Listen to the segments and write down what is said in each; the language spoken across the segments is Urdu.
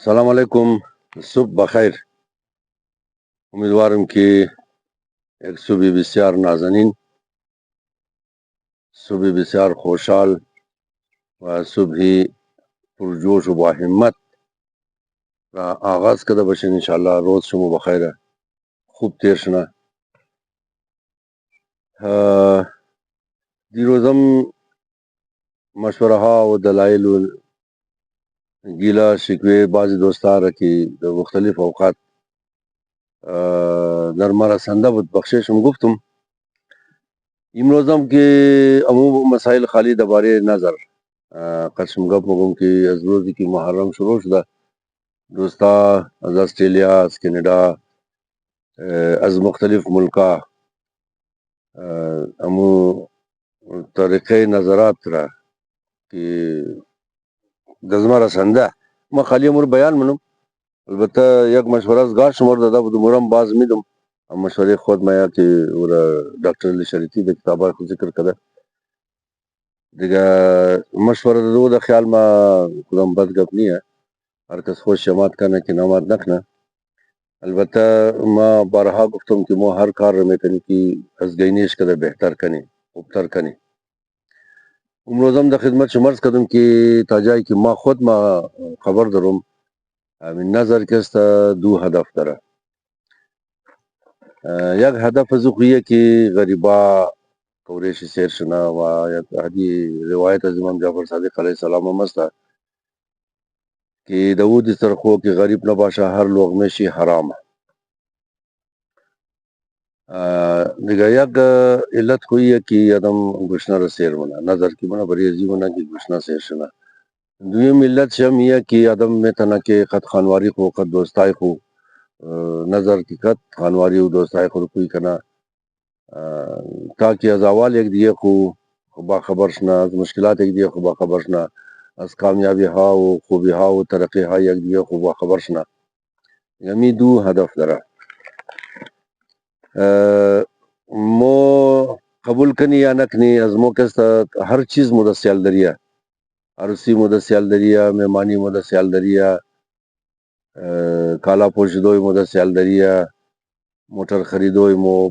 السلام علیکم. صبح بخیر. امیدوارم که یک صبح بسیار نازنین، صبح بسیار خوشحال و صبحی پرجوش و با همت را آغاز کرده باشین. انشاءالله روز شما بخیر، خوب تیر شنا. دیروزم مشوره ها و دلایل و گیلا شکوه بعضی دوستان را که در مختلف اوقات در ما رسنده بود بخششم گفتم. امروزم که عموم مسائل خالی درباره نظر قسم گپ مگم که از روزی که محرم شروع شده دوستا از استرالیا، از کانادا، از مختلف ملکا امو طریقه نظرات را که دزما رسنده ما خالی امور بیان منم. البته یک مشوره از گاه شمار داده بود امورم باز میدم. مشوره خود ما که ڈاکٹر علی شریفی د کتابه خود ذکر کرده دیگه مشوره دو د خیال ما کدام بد گپ نیه. هر کس خوش شمات کنه که نمات نکنه. البته ما بارها گفتم که ما هر کار رو میکنیم که از گینیش کده بهتر کنیم، خوبتر کنیم. امروزم در خدمت شما عرض کردم که تا جایی که ما خود ما خبر دارم همین نظر که است دو هدف داره. یک هدف از خویه که غریبا کورش سیر شنا و یک حدی روایت از امام جعفر صادق علیه السلام هم است که داود سرخو که غریب نباشه هر لقمه شی حرامه. دیگه یک علت خویه که آدم گوشنا را سیر مونه نظر که مونه بریزی مونه که گوشنا سیر شنا. دویم علت شم یه که آدم میتونه که قد خانواری خو قد دوستای خو نظر که قد خانواری و دوستای خو رو کوی کنه تاکہ از اول یک دیگه خو با خبر شنا، از مشکلات یک دیگه خو با خبر شنا، از کامیابی ها و خوبی ها و ترقی ها یک دیگه خو با خبر شنا. یمی دو هدف داره. مو قبول کنی یا نکنی از مو کس هر چیز مو سیال دریه، عروسی مو سیال دریه، مهمانی مو سیال دریه، کالا پوشیدوی مو سیال دریه، موٹر خریدوی مو،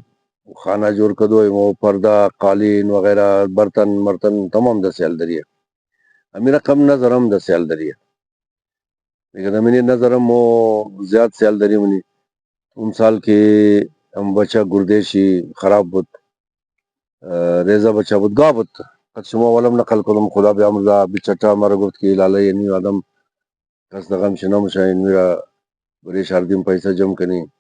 خانہ جوڑ کدوی مو، پردہ قالین وغیرہ برتن مرتن تمام سیال دریه. امی رقم نظرم سیال دریه لیکن امینی نظرم مو زیاد سیال دری منی. اون سال که ام بچه گردیشی خراب بود ریزه بچه بود گاه بود قد شما ولم نقل کدم خدا بیامرزا بچتا مرا گفت که لاله اینی آدم کس دغم شنا مشه این میرا بری شاردیم پیسه جمع کنی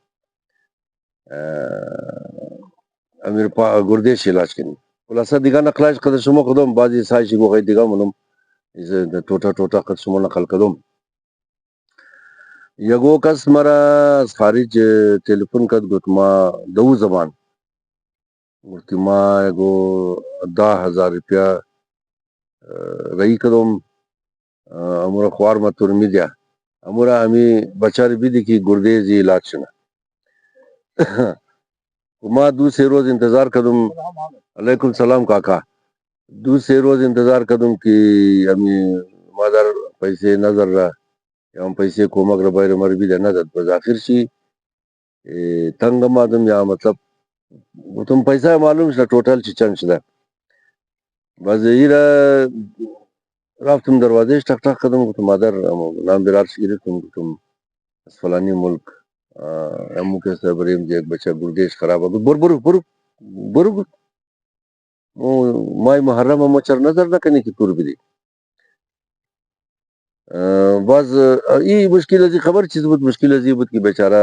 امیر گردیش علاج کنی. خلاصه دیگه نقلاش قد شما کدم بعضی سایشی گوخی دیگه منم ټوټه ټوټه قد شما نقل کدم. یگو کس مرا از خارج تلفن کد گفت ما دو زبان گفت ما یگو 10,000 روپیا رئی کدم امورا خوار ما ترمی دیا امورا امی بچار بیدی کی گردیزی علاج شنا. ما دوسرے روز انتظار کدم. علیکم السلام کاکا. دوسرے روز انتظار کدم کہ امی مادر پیسے نظر را یا ہم پیسے کومک را بایر مر بھی دے نظر بس آخر شی تنگ مادم یا مطلب تم پیسہ معلوم شنا ٹوٹل چی چند شده بس ایرا رفتم دروازه ٹک ٹک کدم گفتم مادر نام برارش گرفتم گفتم از فلانی ملک امو کے سر بریم جی ایک بچہ گردیش خراب ہے برو برو برو برو مائی محرم مو چر نظر نہ کنی کی تور بھی دی بعض ای مشکل ازی خبر چیز بود مشکل ازی بود کی بیچارہ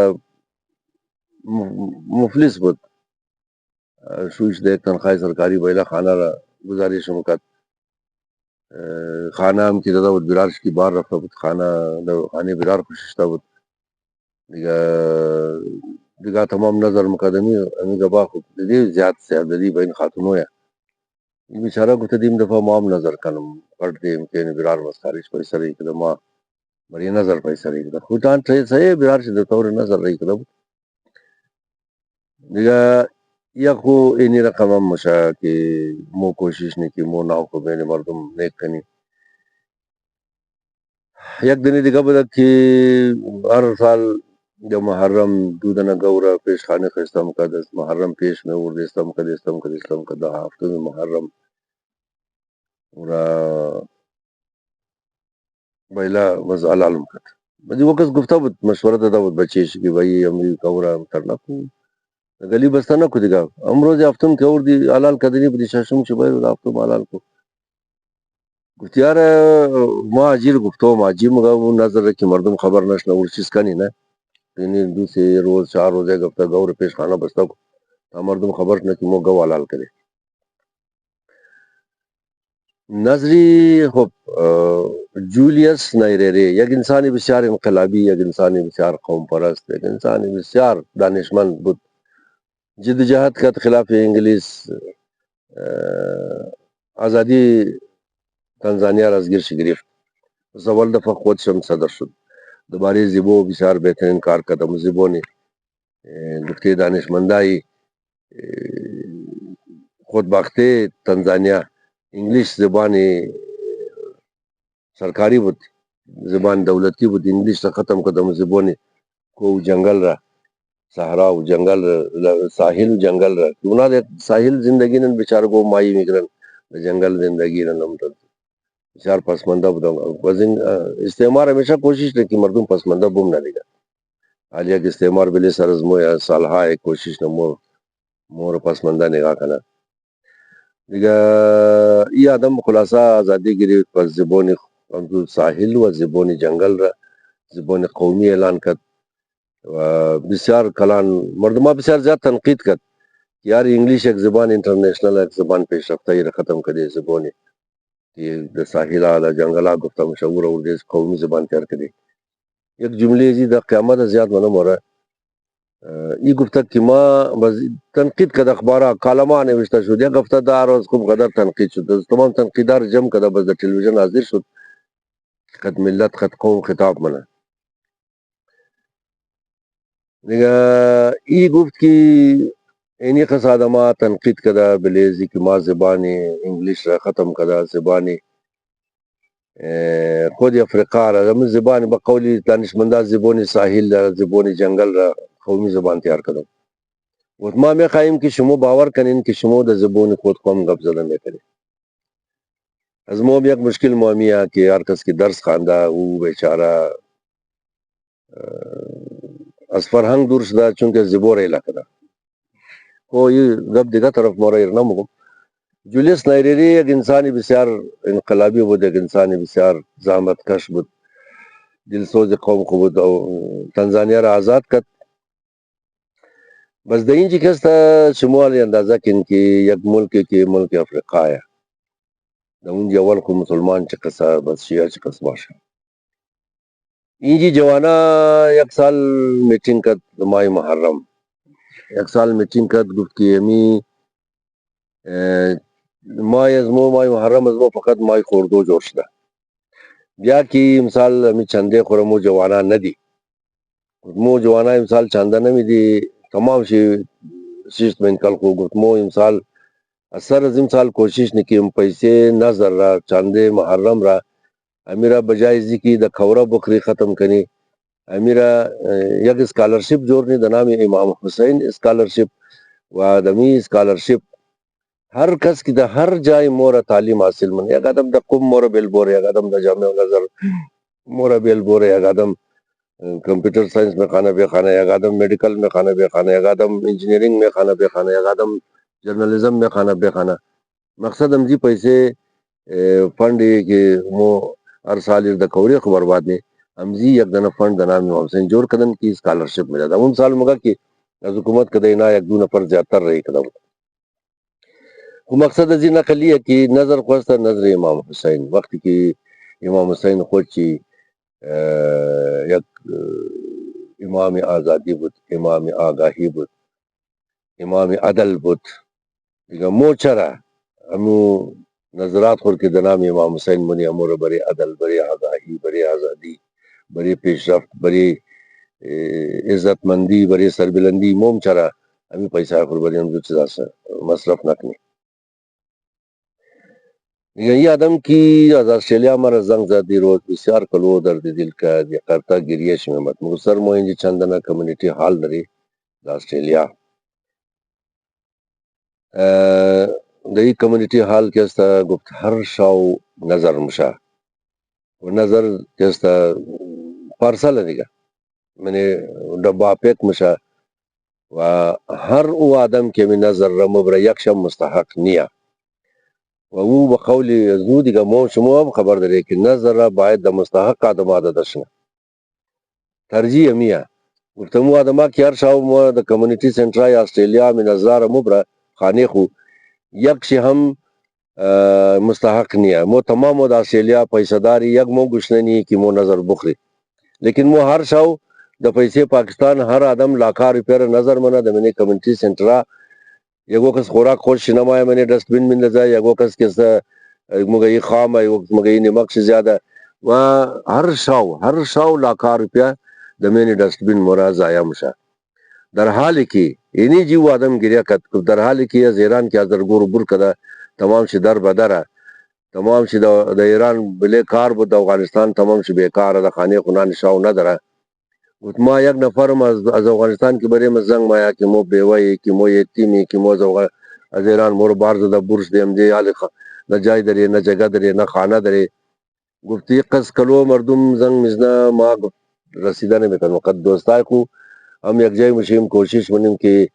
مفلس بود شوش دیکھ تنخواہ سرکاری بیلا خانہ را گزارش مکت خانہ ہم کی دادا بود برارش کی بار رفتا بود خانہ خانے برار خوششتا بود دیگه تمام نظر مقدمی امی گبا خود دیدی زیاد سے دلی بین خاتون ہویا این بیچارہ گفته دیم دفعه ما هم نظر کنم پرد دیم که برار مسخارش پیسه رئی کده ما بری نظر پیسه رئی کده خودان صحیح برار شده طور نظر رئی کده بود دیگه یا خو اینی رقم هم مشا که مو کوشش نی که مو ناو کو بین مردم نیک کنی. یک دنی دیگه بود که هر سال د محرم دودن گوره پیش خانه خستم که از محرم پیش می وردستم که دستم که ده هفتم محرم و بیلا بس علالم کرد بدی وقت گفته بود مشوره داده بود بچهش که بایی امری گوره ترنا کو گلی بسته نکو دیگه امروز هفتم که وردی علال کدنی بدی ششم چه باید هفتم علال کو گفت یار ما عجیل گفتم عجیب مگه اون نظر که مردم خبر نشنه اور چیز کنی نه یعنی دو سه روز 4 روز یک هفته گور پیش خانه بسته کو تا مردم خبر نه که ما گو حلال کرده نظری خب جولیس نیرری یک انسانی بسیار انقلابی یک انسانی بسیار قوم پرست یک انسانی بسیار دانشمند بود جدوجہد کرد خلاف انگلیس آزادی تنزانیا را از گیرش گرفت اول دفعه خودش هم صدر شد دوباره زیبو بسیار بهترین کار کرد زیبو نکته دانشمندای خودبختی تنزانیا انگلیش زبان سرکاری بود زبان دولتی بود انگلیش را ختم کردم زبان کو جنگل را صحرا و جنگل را ساحل و جنگل را اونا د ساحل زندگی نن بیچاره کو مائی میگرن جنگل زندگی نن هم بسیار پسمانده بودم استعمار همیشه کوشش کرد که مردم پسمانده بوم ندیگه حالیه که استعمار بلی سر از موی سالهای کوشش نمو مور پسمانده نگاه کنه دیگه ای آدم خلاصه آزادی گرفت پس زبان ساحل و زبان جنگل را زبان قومی اعلان کرد و بسیار کلان مردم بسیار زیاد تنقید کرد یار انگلیش یک زبان انٹرنیشنل یک زبان پیشرفته را ختم کردی زبانی که د ساحل د جنگلا گفته مشهور اور دیز قومی زبان تیار کردی یک جمله زی د قیامت زیاد منم وره ای گفته که ما تنقید کرد اخبارا کالما نوشته شد یک هفته دا روز خوب قدر تنقید شد تمام تنقیدار جمع کرده بس در تلویزیون حاضر شد خد ملت خد قوم خطاب منه دیگه ای گفت که اینی قصد آدما تنقید کرده بلیزی که ما زبان انگلیش را ختم کرده زبان خود افریقا را من زبان با قولی دانشمنده زبان ساحل را زبان جنگل را قومی زبان تیار کردم و ما میخواهیم که شما باور کنین که شما در زبان خود قوم گپ زدن میکنید از ما یک مشکل معمیه که هر کس که درس خوانده او بیچاره از فرهنگ دور شده چون که زبور علاقه ده و یه گپ دیگه طرف ما را ایر نمگم جولیس نیریری یک انسانی بسیار انقلابی بود یک انسانی بسیار زحمت کش بود دلسوز قوم خو بود او تنزانیا را آزاد کرد بس د اینجی کسته شمال اندازه کن که یک ملک که ملک افریقا ہے د اونجی اول خو مسلمان چه قصه بس شیعه چه قصه باشه اینجی جوانا یک سال میٹنگ کرد مای محرم یک سال میٹنگ کرد گفت که امی مای از مای محرم از فقط مای خوردو جوړ شده بیا که مثال امی چنده خورمو جوانا ندی مو جوانا امسال چنده نمیدی تمام شیشت من کل کو گفت مو امسال اثر از امسال کوشش نکیم پیسے نظر را چنده محرم را امیرا بجای ذکی د کورا بکری ختم کنی امیرا یک اسکالرشپ جوړنی د نام امام حسین اسکالرشپ و دمی اسکالرشپ هر کس کی د هر جای مور تعلیم حاصل من یک آدم د قم مور بیل بور یک آدم د جامع نظر مور بیل بور یک آدم کمپیوٹر سائنس میں خانہ بے خانہ یک آدم میڈیکل میں خانہ بے خانہ یک آدم انجینئرنگ میں خانہ بے خانہ یک آدم جرنلزم میں خانہ بے خانہ مقصد ہم جی پیسے فنڈ کہ مو ہر سال د کوری خو برباد نہیں ہم جی یک دنہ فنڈ د نام امام حسین جوړ کدن کی اسکالرشپ ملا دا ان سال مگا کہ از حکومت کدینا یک دو نفر زیادتر رہی کدم وہ مقصد ازی نقلی ہے کہ نظر خواستا نظر امام حسین وقت کی امام حسین خود چی یک امام آزادی بود امام آگاهی بود امام عدل بود دیگه مو چرا امو نظرات خور که د نام امام حسین منی امور بری عدل بری آگاهی بری آزادی بری پیشرفت بری عزت مندی بری سربلندی موم چرا امی پیسہ خور بری ہم جو چیزا مصرف نکنی یادم کی از استرالیا مرا زنگ زد دیروز، بسیار کلو درد دل کرد. یکرتا گریش میمد. مگسر ما اینجا چندانه کمیونیتی حال داری در استرالیا. در این کمیونیتی حال که است گفت هر شاو نظر مشه و نظر که است پارسال دیگه منی دبا پیک مشه و هر او آدم که می نظر را مبره یکشم مستحق نیه و او بقول زو دیگه ما شما هم خبر داری که نظر را باید در مستحق آدم عادت داشتن ترجیح میه. گفتم او آدم ها که هر شاو ما در کمیونیتی سنترای استرالیا می نظر را مبره خانه خو یکشی هم مستحق نیه. مو تمام در استرالیا پیسه داری یک مو گشنه نیه که مو نظر بخری، لیکن مو هر شاو د پیسې پاکستان هر آدم لاکھا روپیه نظر منه د منی کمیونټي سنټرا یگو کس خوراک خوش نمای منی ڈسٹ بن من نظر یگو کس کس مگئی خام ہے مگئی نمک سے زیادہ و ہر شاو لاکھا روپیہ د منی ڈسٹ بن مورا ضایع مشا در حال کی اینی جیو آدم گریا کت در حال کی از ایران کی ازر گور بر کدا تمام شی در بدره تمام شی د ایران بلے کار بود افغانستان تمام شی بیکار د خانه خنان شاو ندره. ما یک نفرم از افغانستان که بریم زنگ مایا که مو بیوهی که مو یتیمی که مو از ایران مور بار زده برش دیم دی حال نه جای داری نه جگه داری نه خانه داری. گفتی قص کلو مردم زنگ میزنه ما رسیده نمیکن وقت دوستای کو هم یک جای مشیم کوشش منیم که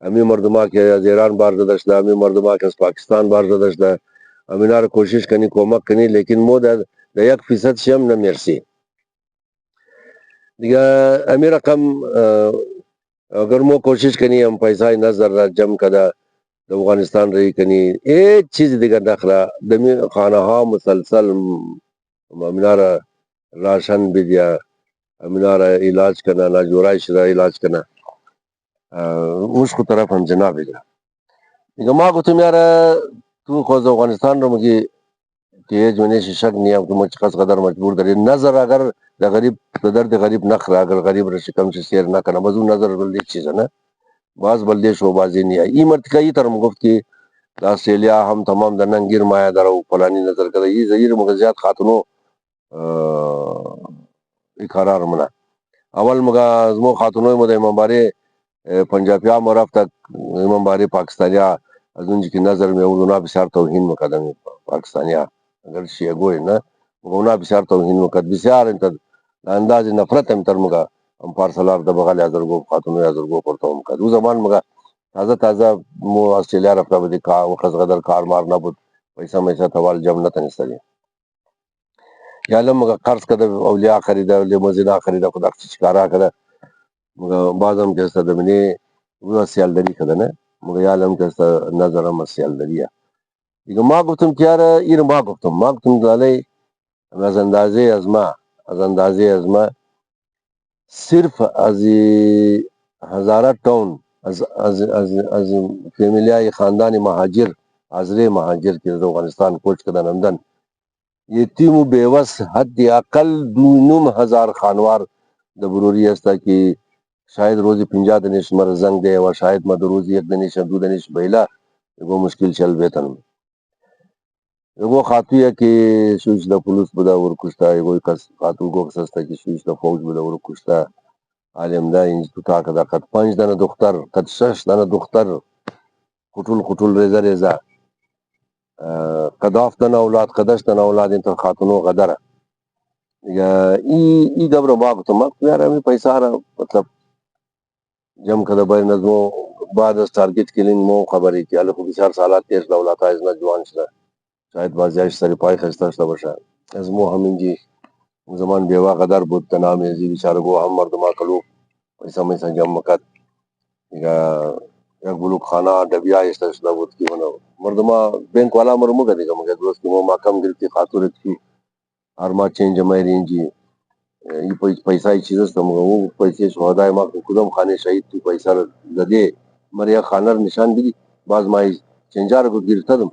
امی مردم ها که از ایران بار زده شده امی مردم ها که از پاکستان بار زده شده امینا رو کوشش کنی کمک کنی، لیکن مو در 1% شیم نمیرسی دیگه. امی رقم اگر مو کوشش کنی ہم پیسہ نظر را جمع کدا د افغانستان رہی کنی ایک چیز دیگر نخرا دمی خانہ ها مسلسل امینارا راشن بھی دیا امینارا علاج کرنا نہ جورائش را علاج کرنا اس کو طرف ہم جناب بھیجا دیگه ما گفتم یارا تو خود افغانستان رو مگی که جونی شک نیا تو مچ قص قدر مجبور داری نظر اگر د غریب د درد غریب نخرا اگر غریب را شکم سے سیر نہ کرنا بزو نظر بل ایک چیز ہے نا باز بلدی شو بازی نہیں ای مرت کئی تر گفت کہ آسٹریلیا ہم تمام در ننگیر مایا درو فلانی نظر کرے یہ زیر مغزیات خاتونو اقرار منا اول مگا ازمو خاتونو مد امام بارے پنجابیا مرف تک امام بارے پاکستانیا از اون کی نظر میں اونا بسیار توہین مقدم پاکستانیا اگر شیعہ گوئے نا اونا بسیار توہین مقدم بسیار انت انداز نفرت انتر مگا ہم پارسلار دبغال ازر گو خاتونو ازر گو پرتا ہم کا دو زمان مگا تازہ تازہ مو آسٹریلیا رفتا بدی کا وقت غدر کار مار نہ بود پیسہ میسا توال جم نہ تنستری یا لم مگا قرض کده اولیاء خریدا لیموزینا خریدا خدا چکارا کده مگا بعضم که است دمنی و سیال دری کده نه مگا یا لم که است نظرم سیال دریا دیگه ما گفتم که یار این ما گفتم دالی از اندازه از ما صرف از هزاره ٹون از فیملیای خاندان مهاجر حضره مهاجر که از افغانستان کوچ کدن اندن یتیم و بیوس حد اقل 9,000 خانوار د بروری است که شاید روزی 50 دنیش مر زنگ ده و شاید مد روزی یک دنیش دو دنیش بیلا وہ مشکل چل بیتن وہ خاتوی ہے کہ شوش دا پولیس بدا ور کشتا ہے وہ خاتو کو سستا کہ شوش دا فوج بدا ور کشتا عالم دا انج تو کدا قد 5 دنه دختر قد 6 دنه دختر خطول ریزا قد دنه اولاد قدش دنه اولاد انت خاتونو غدره یا ای دبر باغ تو ما یار ہمیں پیسہ رہا مطلب جم کدا بر نظمو بعد از ٹارگٹ کلینگ مو خبری کہ الکو بشار سالات تیز دولت از نہ جوان شدا شاید بازیش سری پای خستا شدا بشا از مو ہمیں جی زمان بیوا قدر بود تنام ازی بیچارہ گو ہم مردما کلو پیسہ میں جم مکت یا یک بلوک خانہ ڈبیا شدا بود کی بنا مردما بینک والا مرمو کدی کا مگر دوست مو ما کم گرتی خاطر کی ارما چینج مہرین جی یہ پیسہ ہی چیز است وہ پیسے شہدائے ما خودم خانے شہید تو پیسہ دے مریا خانر نشان دی باز مائی چنجار کو گرتا دم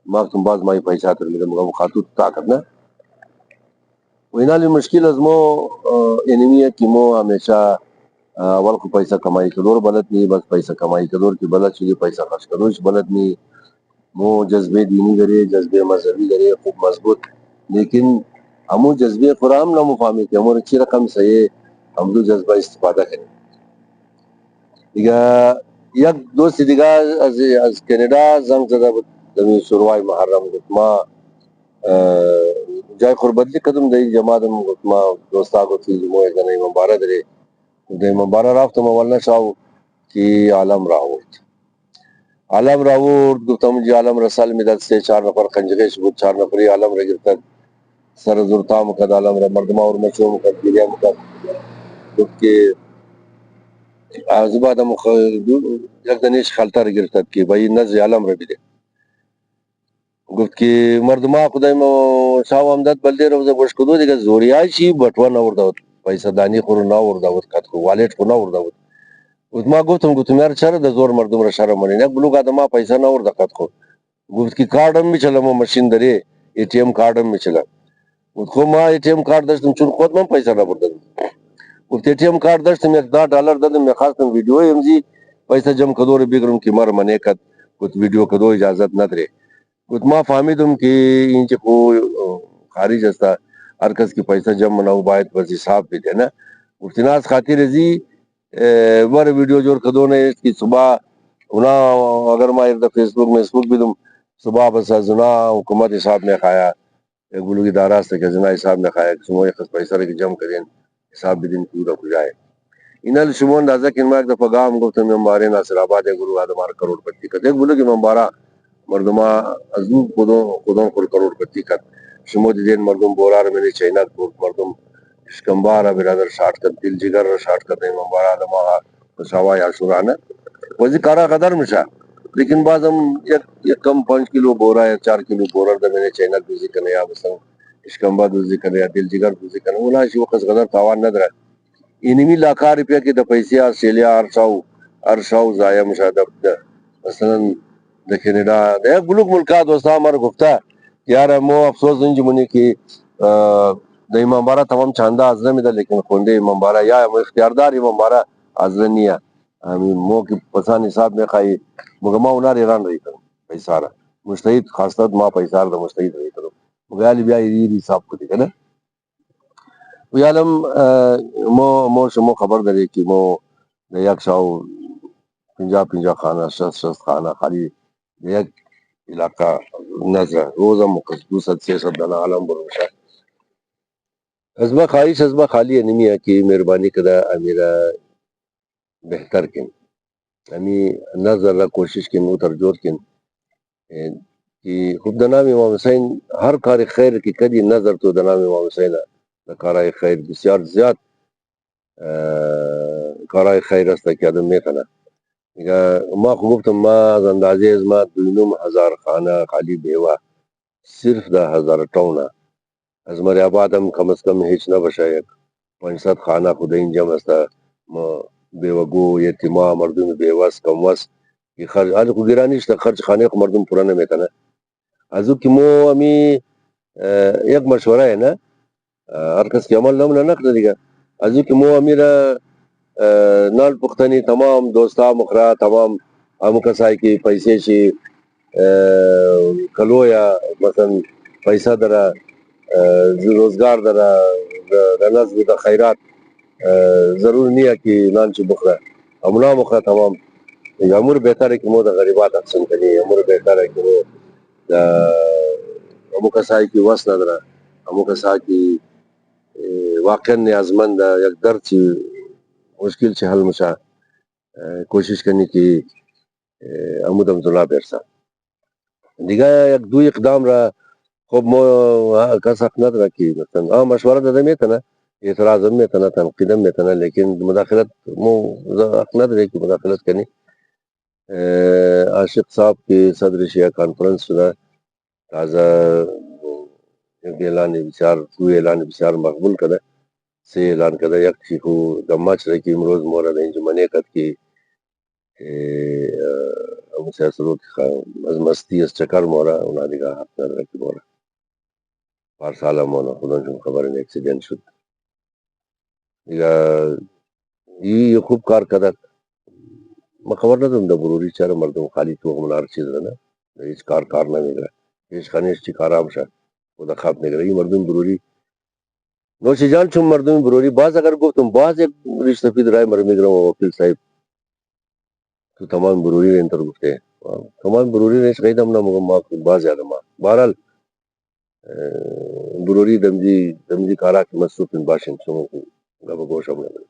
ما تم باز مائی پیسہ تر مگر خاتو تا کرنا وینالی مشکل از مو انمی ہے کہ مو ہمیشہ اول کو پیسہ کمائی کدور بلد نہیں بس پیسہ کمائی کدور کی بلد چلی پیسہ خرچ کدور بلد نہیں مو جذبے دینی کرے جذبے مذہبی کرے خوب مضبوط لیکن ہمو جذبے قرآن نہ مفاہمی کہ ہمو اچھی رقم سے ہم دو جذبہ استفادہ کریں دیگا یک دوست دیگا از کینیڈا زنگ زدہ بود دمی شروع محرم گتما جای قربت قدم دی جماعتم گتما دوستا گتی موے کنه مبارک دے دی مبارک رفتم اولنا شاو کی عالم راوت عالم راوت گفتم جی عالم رسال مدد سے 4 نفر کنجگیش بود 4 نفری عالم را گرفتن سر زورتا مکد عالم را مردما اور مچو مکد گیریا مکد گفت که آزباد یک دنیش خلطه را گرفتد که بایی نزی عالم را بیده گفت که مردما خدای ما شاو امداد بلده روزه گوش کدو دیگه زوریای چی بطوه نورده بود پیسه دانی خورو نورده بود کت خو والت خو نورده بود گفت ما گفتم یار چرا د زور مردم را شرم منی نه بلوک آدم پیسه نورده کت خو گفت که کارڈم میچلم ماشین داره ای تی ام کارڈم میچلم گفت خو ما ای تی ام کارت داشتم چون خود من پیسه نبردم گفت ای تی ام کارت داشتم یک $10 دادم میخواستم ویدیو امزی پیسه جمع کدور بگیرم که مر منه کد گفت ویدیو کدو اجازت نداره گفت ما فهمیدم که این چه خو خارج است هر کس که پیسه جمع منو باید بس حساب بده نه گفت ناز خاطر ازی ور ویڈیو جوڑ کدو نے اس کی صبح اونا اگر میں فیس بک بھی دوں صبح بس زنا حکومت حساب میں کھایا ایک بلوگی دارا سے کہ زنا حساب میں کھایا سمو ایک پیسہ رکھ جمع کریں حساب بھی دن پورا ہو جائے انال شمون دازا کہ میں دفعہ گام گفتم ممبارے ناصر آباد گرو آدمار کروڑ پتی کا دیکھ بولو کہ ممبارا مردما ازو خودوں کروڑ پتی کا شمو دین مردم بورار میں نے چائنا مردم شکمبارا برادر شاٹ کر دل جگر شاٹ کر دیں ممبارا دماغ سوا یا شرانا وزی کارا قدر مشا لیکن بعض ہم یک کم 5 کلو بورا یا 4 کلو بورا دا میں نے چائنا دوزی کرنے یا بسن اشکمبا دوزی کرنے یا دل جگر دوزی کرنے اولا شی وقت قدر تاوان ندرہ انمی لاکھا روپیہ کی دا پیسی آسٹریلیا ارشاو زایا مشاہدہ مثلا دا کینیڈا دا یک بلوک ملکہ دوستا ہمارا گفتہ یار مو افسوس دن جمعنی کی دا امام بارا تمام چاندہ حضرہ میں دا لیکن خوندے امام بارا یا اختیاردار امام بارا حضرہ نہیں ہے ہمیں مو کی پسان حساب میں خواہی مگمہ انار ایران رہی کرو پیسارا مشتہید خاصتت ما پیسار دا مشتہید رہی کرو مگیالی بیا ایری حساب کو دیکھا نا ویالم مو شمو خبر داری کہ مو یک شاو 50 خانہ 60 خانہ خالی یک علاقہ نظر روزہ مقصدوس 600 دنا عالم بروشہ ازما خواہش ازما خالی انمی ہے کہ مہربانی کدا میرا بہتر کن ہمی نظر را کوشش کن وہ ترجور کن کہ خود دنام امام حسین ہر کار خیر کی کدی نظر تو دنام امام حسین کارای خیر بسیار زیاد کارای خیر است که آدم میکنه ما خوب گفتم ما از اندازه از ما 2,000 خانه خالی بیوه صرف 10,000 ٹونه از مری آبادم کم از کم هیچ نباشه یک 500 خانه خود این جمع است ما بیوگو یتیما مردم بیوست کموست که خرج آج کو گرانیش تا خرج خانه کو مردم پورا نمیکنه ازو که مو امی یک مشوره ہے نا ہر کس کی عمل نمونه نکده دیگه ازو که مو امی را نال پختنی تمام دوستا مخرا تمام همو کسایی که پیسه شی کلو یا مثلا پیسہ درا روزگار درا نظم دا خیرات ضرور نہیں ہے کہ نانچی بخرا امنا مخرا تمام امور بہتر ہے کہ مو دا غریبات اقسم کنی امور بہتر ہے کہ مو دا امو کسائی کی وس ندرا امو کسائی کی واقعا نیازمند یک درد چی مشکل چی حل مشا کوشش کرنی کی امو دم زلا بیرسا دیگه یک دو اقدام را خب مو کس حق نداره که مثلا مشوره داده میتونه اعتراض هم میتونه تنقید هم میتونه لیکن مداخلت مو حق نداره که مداخلت کنی عاشق صاحب کی صدر شیعہ کانفرنس شده تازه یک اعلان بسیار دو اعلان بسیار مقبول کرده سه اعلان کرده یک چی خو دماچ رکی امروز مورد انجمنه کد که ابو سیاسلو از مستی از چکر مورا اونا دیگه حق نداره که مورا پارسال مونا خودشون خبر این اکسیدنت شد دیگه یہ خوب کار کرد ما خبر ندارم دا بروری چرا مردم خالی تو منار چیز نه هیچ کار نمیگیره، هیچ خانیش چی کارام شه و در خواب نگیره. این مردم بروری نوشی جان چون مردم بروری باز اگر گفتم باز یک رشته پید رای مر میگیرم و وکیل صاحب تو تمام بروری رو انتر گفته تمام بروری نیش قیدم نمگم ما باز یادم بهرحال بروری دمجی کارا که مصروف باشین شما گپ گوشم نمیدم.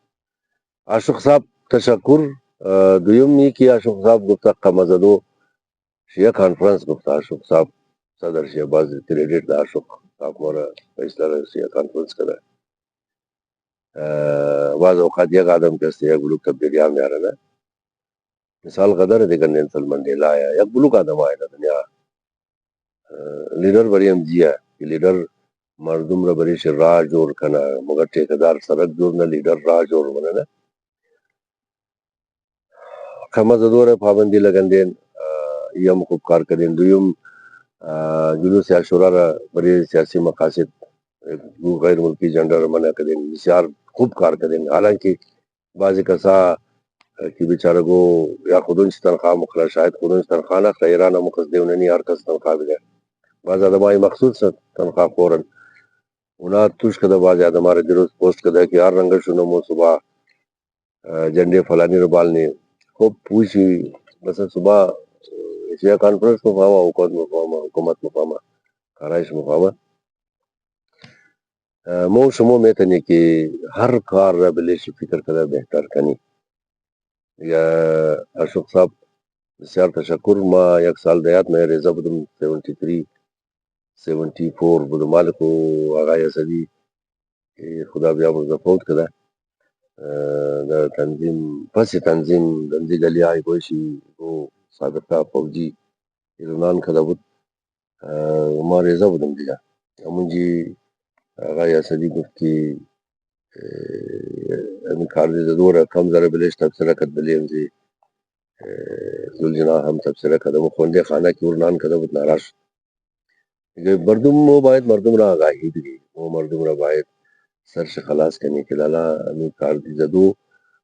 عاشق صاحب تشکر. دویم می که عاشق صاحب گفته قمزدو شیعه کانفرنس گفته عاشق صاحب صدر شیعه باز کریڈیٹ دا عاشق صاحب مورا فیصله شیعه کانفرنس کرده. بعض اوقات یک آدم کسی یک بلوک تبدیلی میاره نه مثال قدر دیگر نیلسن منڈیلا آیا یک بلوک آدم آیا دنیا لیڈر بری ام جی ہے کہ لیڈر مردم را بری راہ جوڑ کنا مگر ٹھیکیدار سڑک جوڑ نہ لیڈر راہ جوڑ منا نا کما زدور پابندی لگن دین یم خوب کار کدین دویم جلوس عاشورا را بری سیاسی مقاصد غیر ملکی جنڈا را منع کدین بسیار خوب کار کدین حالانکہ بعضی کسا کہ بیچارہ کو یا خودن سے تنخواہ مخلا شاید خودن سے تنخواہ نہ خیرانہ مخص دے انہیں نہیں ہر کس تنخواہ بھی دے بعض آدمائی مخصوص تنخواہ فوراً انہا توش کدہ بعض آدمارے دروس پوسٹ کدہ کہ ہر رنگر شنمو صبح جنڈے فلانی رو بالنے خوب پوچھی مثلا صبح شیعہ کانفرنس مفاہمہ حکومت مفاہمہ خارائش مفاہمہ مو شمو میں تنی کہ ہر کار را بلیش فکر کدہ بہتر کنی یا اشوق صاحب بسیار تشکر ما یک سال دیات میں ریزہ بدم 73 74 بدم مالکو آغای اسدی خدا بیا مرزا فوت کدہ دا تنظیم پس تنظیم دنزی گلی آئی گوشی وہ سابقہ فوجی ایرونان کدہ بود ما ریزہ بدم دیگا منجی آغای اسدی گفت کی امی کاردی زدورہ کم ذرا بلیش تبصرہ کد بلیم زی زلجنا ہم تبصرہ کدہ مخوندے خانہ کی ارنان کدہ بود ناراش مردم وہ باید مردم را آگاہی دی وہ مردم را باید سر سے خلاص کرنے کے لالا امی کاردی زدو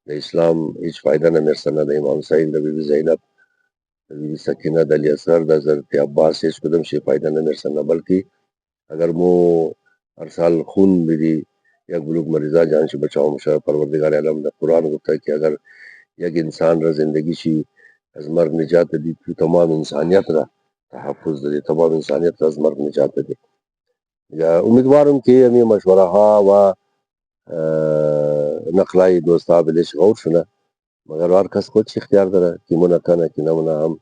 دا اسلام هیچ فائدہ نہ مرسنہ دا امام حسین دا بی بی زینب دا بی بی سکینہ دا علی اثر دا حضرت عباس اس قدم سے فائدہ نہ مرسنہ بلکہ اگر مو ہر سال خون بھی دی یک بلوک مریضہ جان سے بچاؤ مشاہ پروردگار عالم دا قرآن گفتا ہے کہ اگر یک انسان را زندگی شی از مرگ نجات دی تو تمام انسانیت را تحفظ دی تمام انسانیت را از مرگ نجات دی یا امیدوارم کہ امی مشورہ ہا و نقلائی دوستا بلیش غور شنا مگر ہر کس خود اختیار داره که منا کنه که نمونه هم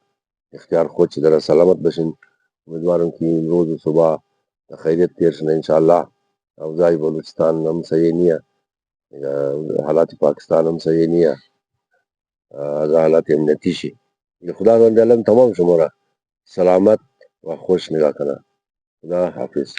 اختیار خود چی داره سلامت بشین امیدوارم که این روز و صبح خیریت تیر شنه انشاءاللہ اوضاع بلوچستان هم صحیح نیه حالات پاکستان هم صحیح نیه از حالات امنیتی شی خدا وند علم تمام شما را سلامت و خوش نگاه کنه خدا حافظ